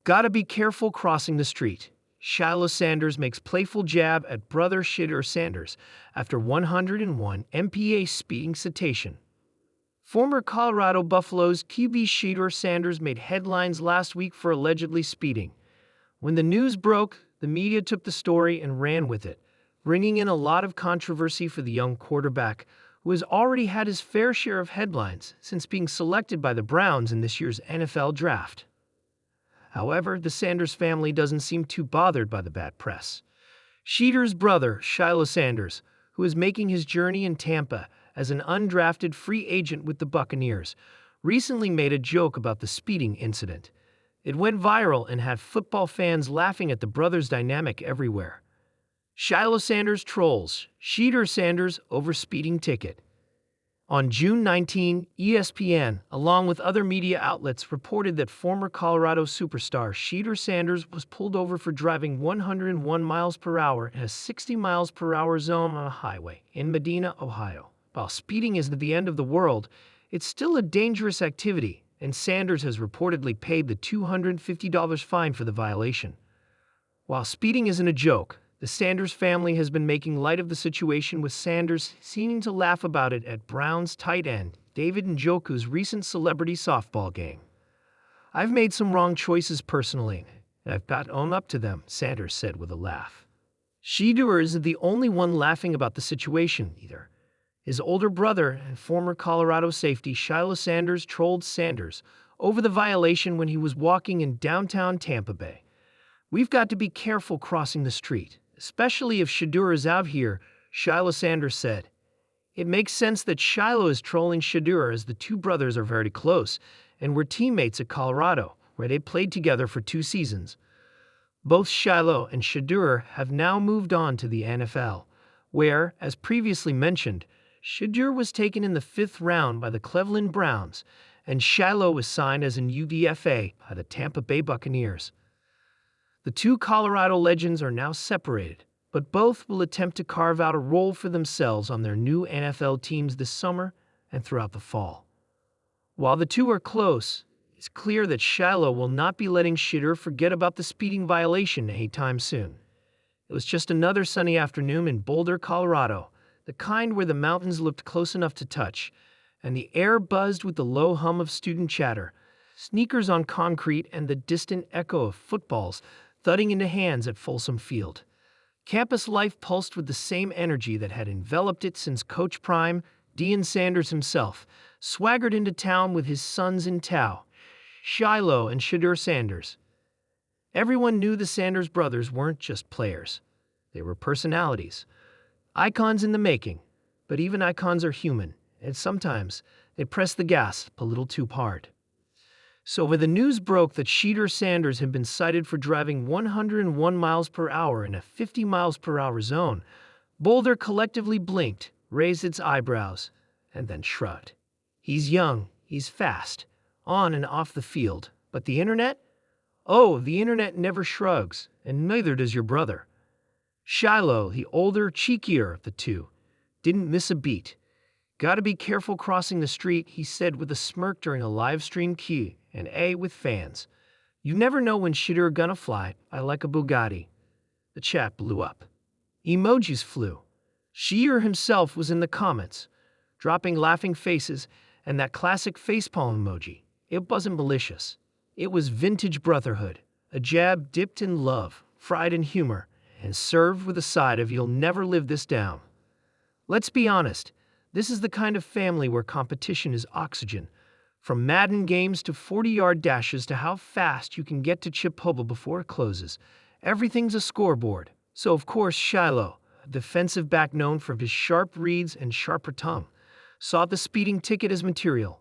Gotta be careful crossing the street. Shilo Sanders makes playful jab at brother Shedeur Sanders after 101 mph speeding citation. Former Colorado Buffaloes QB Shedeur Sanders made headlines last week for allegedly speeding. When the news broke, the media took the story and ran with it, bringing in a lot of controversy for the young quarterback, who has already had his fair share of headlines since being selected by the Browns in this year's NFL Draft. However, the Sanders family doesn't seem too bothered by the bad press. Shedeur's brother, Shilo Sanders, who is making his journey in Tampa as an undrafted free agent with the Buccaneers, recently made a joke about the speeding incident. It went viral and had football fans laughing at the brothers' dynamic everywhere. Shilo Sanders trolls Shedeur Sanders over speeding ticket. On June 19, ESPN, along with other media outlets, reported that former Colorado superstar Shedeur Sanders was pulled over for driving 101 miles per hour in a 60 miles per hour zone on a highway in Medina, Ohio. While speeding isn't the end of the world, it's still a dangerous activity, and Sanders has reportedly paid the $250 fine for the violation. While speeding isn't a joke, the Sanders family has been making light of the situation, with Sanders seeming to laugh about it at Browns tight end David Njoku's recent celebrity softball game. "I've made some wrong choices personally, and I've got to own up to them," Sanders said with a laugh. Shedeur isn't the only one laughing about the situation either. His older brother and former Colorado safety Shilo Sanders trolled Sanders over the violation when he was walking in downtown Tampa Bay. "We've got to be careful crossing the street, especially if Shedeur is out here," Shilo Sanders said. It makes sense that Shilo is trolling Shedeur, as the two brothers are very close and were teammates at Colorado, where they played together for 2 seasons. Both Shilo and Shedeur have now moved on to the NFL, where, as previously mentioned, Shedeur was taken in the 5th round by the Cleveland Browns, and Shilo was signed as an UDFA by the Tampa Bay Buccaneers. The two Colorado legends are now separated, but both will attempt to carve out a role for themselves on their new NFL teams this summer and throughout the fall. While the two are close, it's clear that Shilo will not be letting Shedeur forget about the speeding violation anytime soon. It was just another sunny afternoon in Boulder, Colorado, the kind where the mountains looked close enough to touch, and the air buzzed with the low hum of student chatter, sneakers on concrete, and the distant echo of footballs thudding into hands at Folsom Field. Campus life pulsed with the same energy that had enveloped it since Coach Prime, Deion Sanders himself, swaggered into town with his sons in tow, Shilo and Shedeur Sanders. Everyone knew the Sanders brothers weren't just players. They were personalities. Icons in the making, but even icons are human, and sometimes they press the gas a little too hard. So when the news broke that Shedeur Sanders had been cited for driving 101 miles per hour in a 50 miles per hour zone, Boulder collectively blinked, raised its eyebrows, and then shrugged. He's young, he's fast, on and off the field, but the internet? Oh, the internet never shrugs, and neither does your brother. Shilo, the older, cheekier of the two, didn't miss a beat. "Gotta be careful crossing the street," he said with a smirk during a live stream Q&A with fans. "You never know when Shedeur gonna fly. I like a Bugatti." The chat blew up. Emojis flew. Shedeur himself was in the comments, dropping laughing faces and that classic facepalm emoji. It wasn't malicious. It was vintage brotherhood, a jab dipped in love, fried in humor, and served with a side of "you'll never live this down." Let's be honest, this is the kind of family where competition is oxygen. From Madden games to 40-yard dashes to how fast you can get to Chipotle before it closes, everything's a scoreboard. So of course Shilo, a defensive back known for his sharp reads and sharper tongue, saw the speeding ticket as material.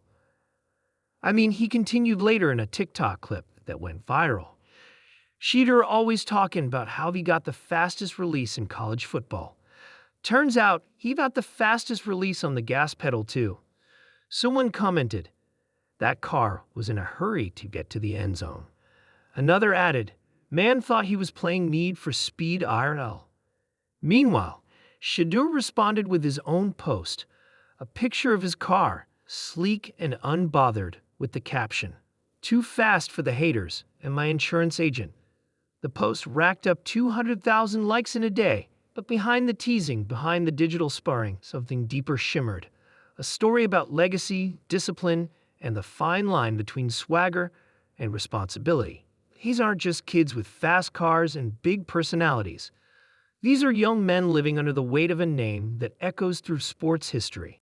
He continued later in a TikTok clip that went viral. Shedeur always talking about how he got the fastest release in college football. Turns out he got the fastest release on the gas pedal too. Someone commented, "That car was in a hurry to get to the end zone." Another added, "Man thought he was playing Need for Speed IRL." Meanwhile, Shedeur responded with his own post, a picture of his car, sleek and unbothered, with the caption, "Too fast for the haters," and my insurance agent. The post racked up 200,000 likes in a day, but behind the teasing, behind the digital sparring, something deeper shimmered. A story about legacy, discipline, and the fine line between swagger and responsibility. These aren't just kids with fast cars and big personalities. These are young men living under the weight of a name that echoes through sports history.